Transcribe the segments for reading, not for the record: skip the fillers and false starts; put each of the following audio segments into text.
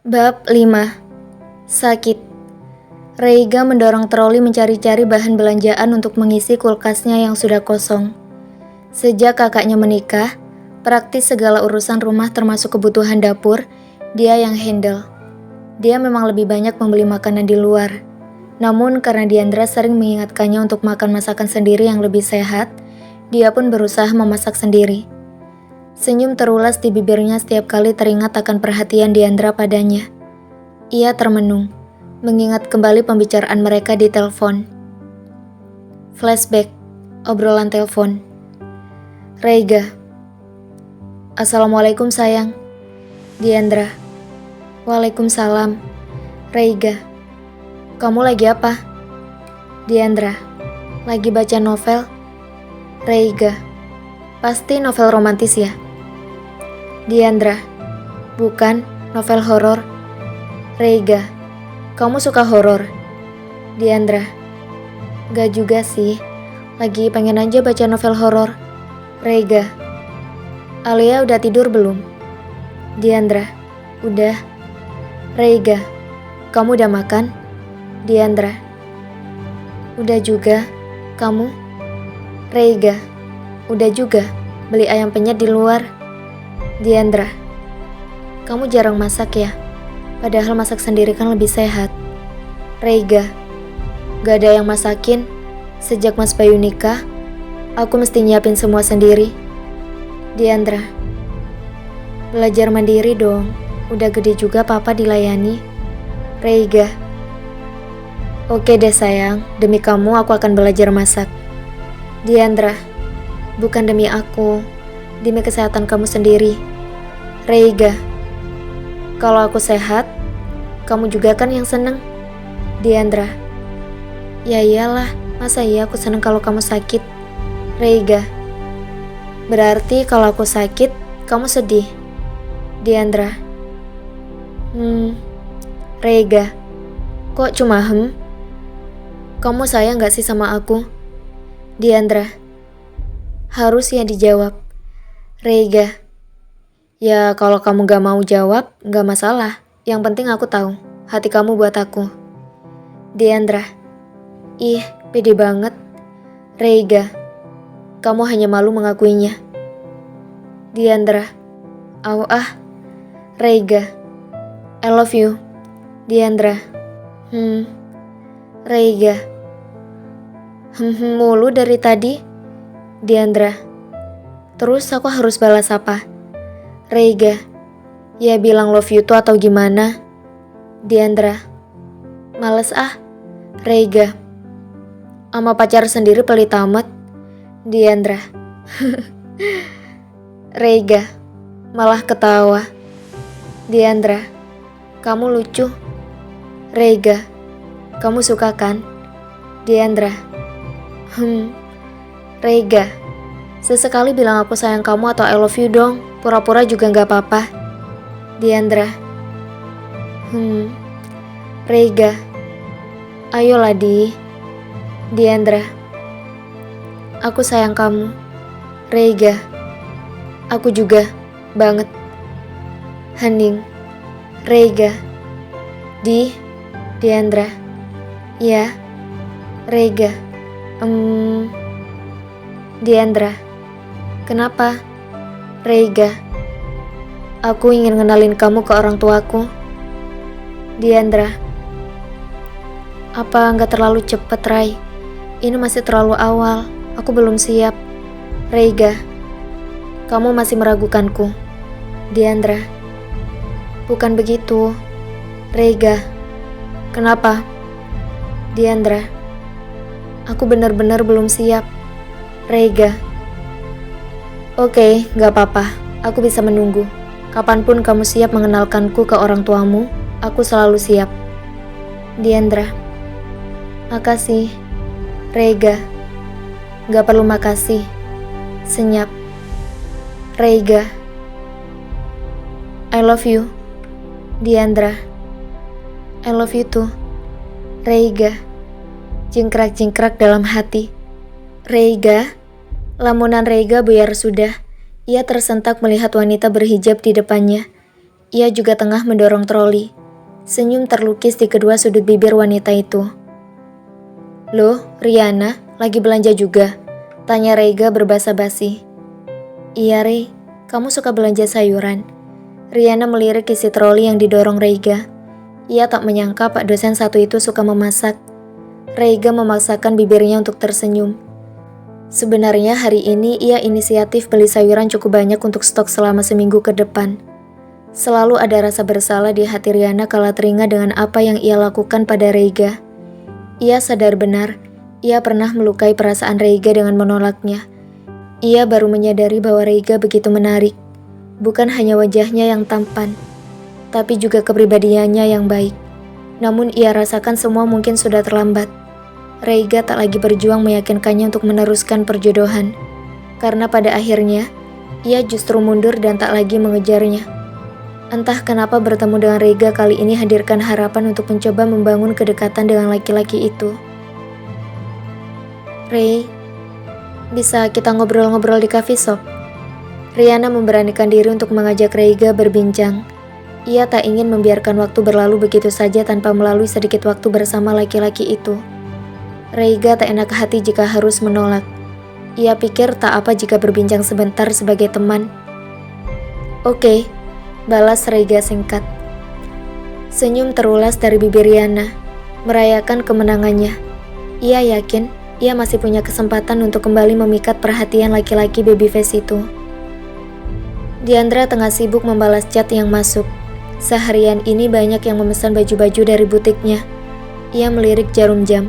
Bab 5. Sakit. Reiga mendorong troli mencari-cari bahan belanjaan untuk mengisi kulkasnya yang sudah kosong. Sejak kakaknya menikah, praktis segala urusan rumah termasuk kebutuhan dapur, dia yang handle. Dia memang lebih banyak membeli makanan di luar. Namun karena Diandra sering mengingatkannya untuk makan masakan sendiri yang lebih sehat, dia pun berusaha memasak sendiri. Senyum terulas di bibirnya setiap kali teringat akan perhatian Diandra padanya. Ia termenung, mengingat kembali pembicaraan mereka di telepon. Flashback, obrolan telepon. Reiga. Assalamualaikum sayang. Diandra. Waalaikumsalam. Reiga. Kamu lagi apa? Diandra. Lagi baca novel. Reiga. Pasti novel romantis ya? Diandra. Bukan, novel horor. Reiga. Kamu suka horor? Diandra. Gak juga sih, lagi pengen aja baca novel horor. Reiga. Alia udah tidur belum? Diandra. Udah. Reiga. Kamu udah makan? Diandra. Udah juga. Kamu? Reiga. Udah juga. Beli ayam penyet di luar. Diandra. Kamu jarang masak ya? Padahal masak sendiri kan lebih sehat. Reiga. Gak ada yang masakin. Sejak Mas Bayu nikah, aku mesti nyiapin semua sendiri. Diandra. Belajar mandiri dong. Udah gede juga papa dilayani. Reiga. Oke deh sayang, demi kamu aku akan belajar masak. Diandra. Bukan demi aku, demi kesehatan kamu sendiri. Reiga. Kalau aku sehat, kamu juga kan yang seneng. Diandra. Ya iyalah, masa iya aku seneng kalau kamu sakit? Reiga. Berarti kalau aku sakit, kamu sedih. Diandra. Reiga. Kok cuma Kamu sayang gak sih sama aku? Diandra. Harus ya dijawab. Reiga. Ya kalau kamu gak mau jawab, gak masalah. Yang penting aku tahu, hati kamu buat aku. Diandra. Ih, pede banget. Reiga. Kamu hanya malu mengakuinya. Diandra. Au ah. Reiga. I love you. Diandra. Reiga. Mulu dari tadi. Diandra. Terus aku harus balas apa? Reiga. Ya bilang love you tuh atau gimana? Diandra. Males ah. Reiga. Sama pacar sendiri pelit amat. Diandra. Reiga. Malah ketawa. Diandra. Kamu lucu. Reiga. Kamu suka kan? Diandra. Reiga. Sesekali bilang aku sayang kamu atau I love you dong. Pura-pura juga gak apa-apa. Diandra. Reiga. Ayolah di. Diandra. Aku sayang kamu. Reiga. Aku juga. Banget. Hening. Reiga. Di. Diandra. Ya. Reiga. Diandra. Kenapa? Reiga. Aku ingin ngenalin kamu ke orang tuaku. Diandra. Apa nggak terlalu cepet, Rai? Ini masih terlalu awal. Aku belum siap. Reiga. Kamu masih meragukanku. Diandra. Bukan begitu. Reiga. Kenapa? Diandra. Aku benar-benar belum siap. Reiga. Oke, gak apa-apa. Aku bisa menunggu. Kapanpun kamu siap mengenalkanku ke orang tuamu, aku selalu siap. Diandra. Makasih. Reiga. Gak perlu makasih. Senyap. Reiga. I love you. Diandra. I love you too. Reiga. Jingkrak-jingkrak dalam hati. Reiga. Lamunan Reiga buyar sudah. Ia tersentak melihat wanita berhijab di depannya. Ia juga tengah mendorong troli. Senyum terlukis di kedua sudut bibir wanita itu. "Loh, Riana, lagi belanja juga?" tanya Rega berbasa basi. "Iya, Rey, kamu suka belanja sayuran?" Riana melirik isi troli yang didorong Rega. Ia tak menyangka Pak dosen satu itu suka memasak. Rega memaksakan bibirnya untuk tersenyum. Sebenarnya hari ini ia inisiatif beli sayuran cukup banyak untuk stok selama seminggu ke depan. Selalu ada rasa bersalah di hati Riana kala teringat dengan apa yang ia lakukan pada Rega. Ia sadar benar, ia pernah melukai perasaan Rega dengan menolaknya. Ia baru menyadari bahwa Rega begitu menarik. Bukan hanya wajahnya yang tampan, tapi juga kepribadiannya yang baik. Namun ia rasakan semua mungkin sudah terlambat. Rega tak lagi berjuang meyakinkannya untuk meneruskan perjodohan. Karena pada akhirnya, ia justru mundur dan tak lagi mengejarnya. Entah kenapa bertemu dengan Rega kali ini hadirkan harapan untuk mencoba membangun kedekatan dengan laki-laki itu. "Rey, bisa kita ngobrol-ngobrol di coffee shop?" Riana memberanikan diri untuk mengajak Rega berbincang. Ia tak ingin membiarkan waktu berlalu begitu saja tanpa melalui sedikit waktu bersama laki-laki itu. Rega tak enak hati jika harus menolak. Ia pikir tak apa jika berbincang sebentar sebagai teman. "Oke," balas Rega singkat. Senyum terulas dari bibir Riana, merayakan kemenangannya. Ia yakin ia masih punya kesempatan untuk kembali memikat perhatian laki-laki babyface itu. Diandra tengah sibuk membalas chat yang masuk. Seharian ini banyak yang memesan baju-baju dari butiknya. Ia melirik jarum jam.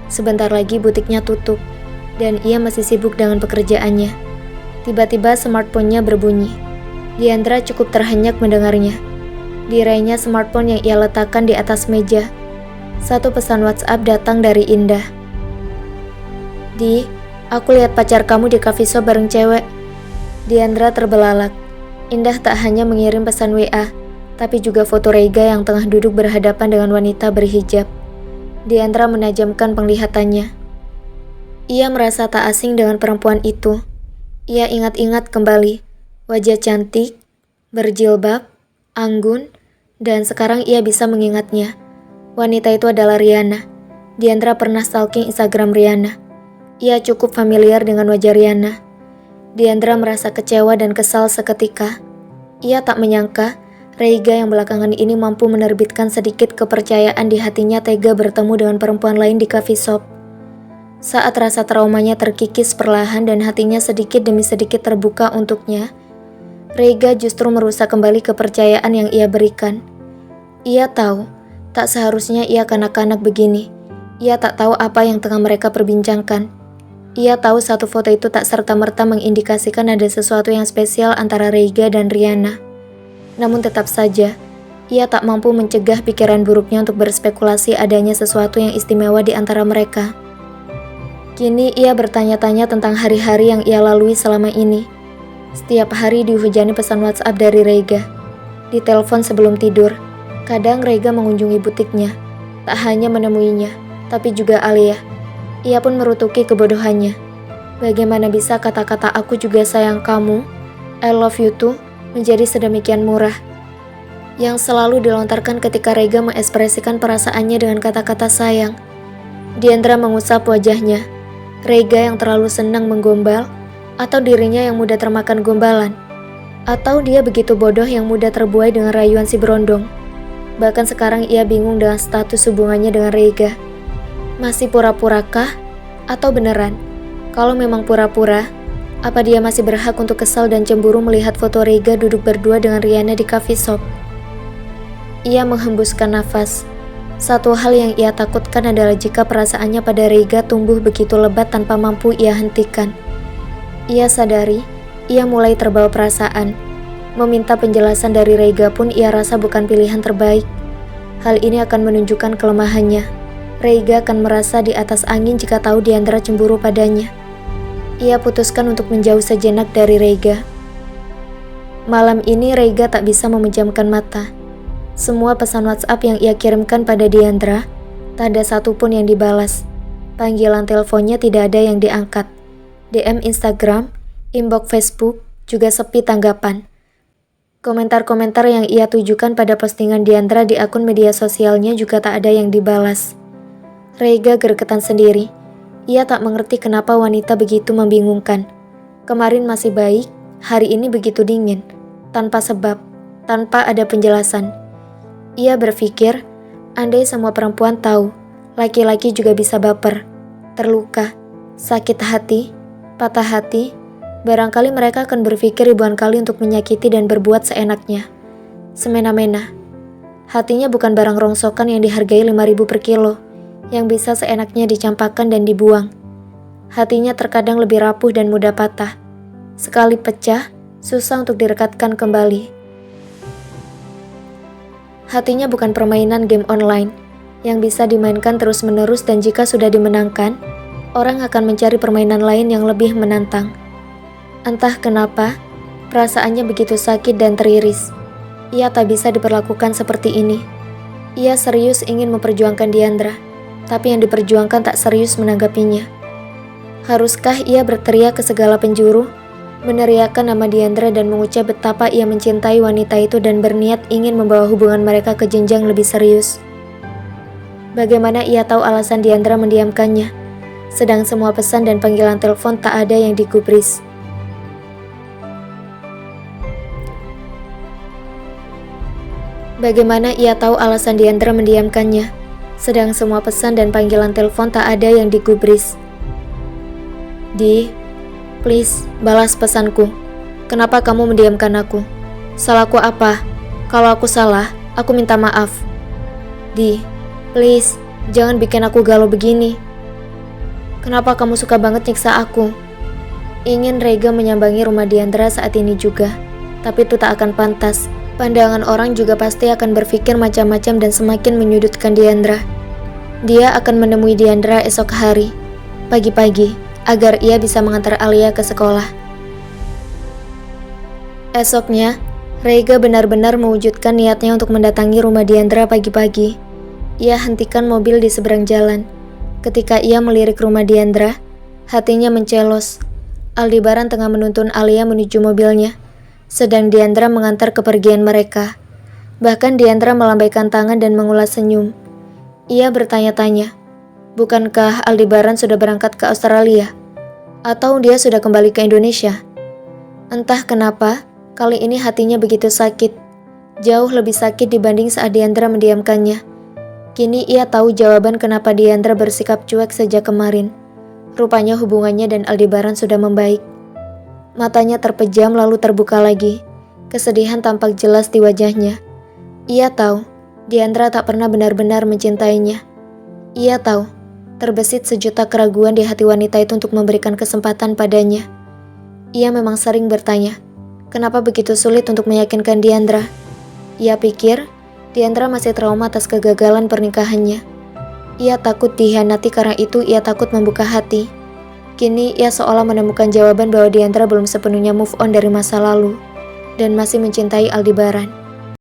Sebentar lagi butiknya tutup, dan ia masih sibuk dengan pekerjaannya. Tiba-tiba smartphone-nya berbunyi. Diandra cukup terhenyak mendengarnya. Dirainya smartphone yang ia letakkan di atas meja. Satu pesan WhatsApp datang dari Indah. "Di, aku lihat pacar kamu di coffee shop bareng cewek." Diandra terbelalak. Indah tak hanya mengirim pesan WA, tapi juga foto Rega yang tengah duduk berhadapan dengan wanita berhijab. Diandra menajamkan penglihatannya. Ia merasa tak asing dengan perempuan itu. Ia ingat-ingat kembali. Wajah cantik, berjilbab, anggun, dan sekarang ia bisa mengingatnya. Wanita itu adalah Riana. Diandra pernah stalking Instagram Riana. Ia cukup familiar dengan wajah Riana. Diandra merasa kecewa dan kesal seketika. Ia tak menyangka Rega yang belakangan ini mampu menerbitkan sedikit kepercayaan di hatinya tega bertemu dengan perempuan lain di coffee shop. Saat rasa traumanya terkikis perlahan dan hatinya sedikit demi sedikit terbuka untuknya, Rega justru merusak kembali kepercayaan yang ia berikan. Ia tahu, tak seharusnya ia kanak-kanak begini. Ia tak tahu apa yang tengah mereka perbincangkan. Ia tahu satu foto itu tak serta-merta mengindikasikan ada sesuatu yang spesial antara Rega dan Riana. Namun tetap saja, ia tak mampu mencegah pikiran buruknya untuk berspekulasi adanya sesuatu yang istimewa di antara mereka. Kini ia bertanya-tanya tentang hari-hari yang ia lalui selama ini. Setiap hari dihujani pesan WhatsApp dari Rega. Ditelepon sebelum tidur. Kadang Rega mengunjungi butiknya. Tak hanya menemuinya, tapi juga Alia. Ia pun merutuki kebodohannya. Bagaimana bisa kata-kata "aku juga sayang kamu", "I love you too", menjadi sedemikian murah. Yang selalu dilontarkan ketika Rega mengekspresikan perasaannya dengan kata-kata sayang. Diandra mengusap wajahnya. Rega yang terlalu senang menggombal, atau dirinya yang mudah termakan gombalan, atau dia begitu bodoh yang mudah terbuai dengan rayuan si berondong. Bahkan sekarang ia bingung dengan status hubungannya dengan Rega. Masih pura-purakah? Atau beneran? Kalau memang pura-pura, apa dia masih berhak untuk kesal dan cemburu melihat foto Rega duduk berdua dengan Riana di coffee shop? Ia menghembuskan nafas. Satu hal yang ia takutkan adalah jika perasaannya pada Rega tumbuh begitu lebat tanpa mampu ia hentikan. Ia sadari, ia mulai terbawa perasaan. Meminta penjelasan dari Rega pun ia rasa bukan pilihan terbaik. Hal ini akan menunjukkan kelemahannya. Rega akan merasa di atas angin jika tahu Diandra cemburu padanya. Ia putuskan untuk menjauh sejenak dari Rega. Malam ini Rega tak bisa memejamkan mata. Semua pesan WhatsApp yang ia kirimkan pada Diandra, tak ada satupun yang dibalas. Panggilan teleponnya tidak ada yang diangkat. DM Instagram, inbox Facebook, juga sepi tanggapan. Komentar-komentar yang ia tujukan pada postingan Diandra di akun media sosialnya juga tak ada yang dibalas. Rega gergetan sendiri. Ia tak mengerti kenapa wanita begitu membingungkan. Kemarin masih baik, hari ini begitu dingin. Tanpa sebab, tanpa ada penjelasan. Ia berpikir, andai semua perempuan tahu, laki-laki juga bisa baper, terluka, sakit hati, patah hati, barangkali mereka akan berpikir ribuan kali untuk menyakiti dan berbuat seenaknya. Semena-mena. Hatinya bukan barang rongsokan yang dihargai 5.000 per kilo, yang bisa seenaknya dicampakkan dan dibuang. Hatinya terkadang lebih rapuh dan mudah patah. Sekali pecah, susah untuk direkatkan kembali. Hatinya bukan permainan game online, yang bisa dimainkan terus-menerus dan jika sudah dimenangkan, orang akan mencari permainan lain yang lebih menantang. Entah kenapa, perasaannya begitu sakit dan teriris. Ia tak bisa diperlakukan seperti ini. Ia serius ingin memperjuangkan Diandra, tapi yang diperjuangkan tak serius menanggapinya. Haruskah ia berteriak ke segala penjuru, meneriakkan nama Diandra dan mengucap betapa ia mencintai wanita itu dan berniat ingin membawa hubungan mereka ke jenjang lebih serius? Bagaimana ia tahu alasan Diandra mendiamkannya, sedang semua pesan dan panggilan telepon tak ada yang digubris. Bagaimana ia tahu alasan Diandra mendiamkannya, sedang semua pesan dan panggilan telepon tak ada yang digubris. Di, please, balas pesanku. Kenapa kamu mendiamkan aku? Salahku apa? Kalau aku salah, aku minta maaf. Di, please, jangan bikin aku galau begini. Kenapa kamu suka banget nyiksa aku? Ingin Rega menyambangi rumah Diandra saat ini juga, tapi itu tak akan pantas. Pandangan orang juga pasti akan berpikir macam-macam dan semakin menyudutkan Diandra. Dia akan menemui Diandra esok hari, pagi-pagi, agar ia bisa mengantar Alia ke sekolah. Esoknya, Rega benar-benar mewujudkan niatnya untuk mendatangi rumah Diandra pagi-pagi. Ia hentikan mobil di seberang jalan. Ketika ia melirik rumah Diandra, hatinya mencelos. Aldebaran tengah menuntun Alia menuju mobilnya, sedang Diandra mengantar kepergian mereka. Bahkan Diandra melambaikan tangan dan mengulas senyum. Ia bertanya-tanya, bukankah Aldebaran sudah berangkat ke Australia? Atau dia sudah kembali ke Indonesia? Entah kenapa, kali ini hatinya begitu sakit. Jauh lebih sakit dibanding saat Diandra mendiamkannya. Kini ia tahu jawaban kenapa Diandra bersikap cuek sejak kemarin. Rupanya hubungannya dan Aldebaran sudah membaik. Matanya terpejam lalu terbuka lagi. Kesedihan tampak jelas di wajahnya. Ia tahu, Diandra tak pernah benar-benar mencintainya. Ia tahu, terbesit sejuta keraguan di hati wanita itu untuk memberikan kesempatan padanya. Ia memang sering bertanya, kenapa begitu sulit untuk meyakinkan Diandra? Ia pikir, Diandra masih trauma atas kegagalan pernikahannya. Ia takut dihianati karena itu ia takut membuka hati. Kini ia seolah menemukan jawaban bahwa Diandra belum sepenuhnya move on dari masa lalu dan masih mencintai Aldebaran.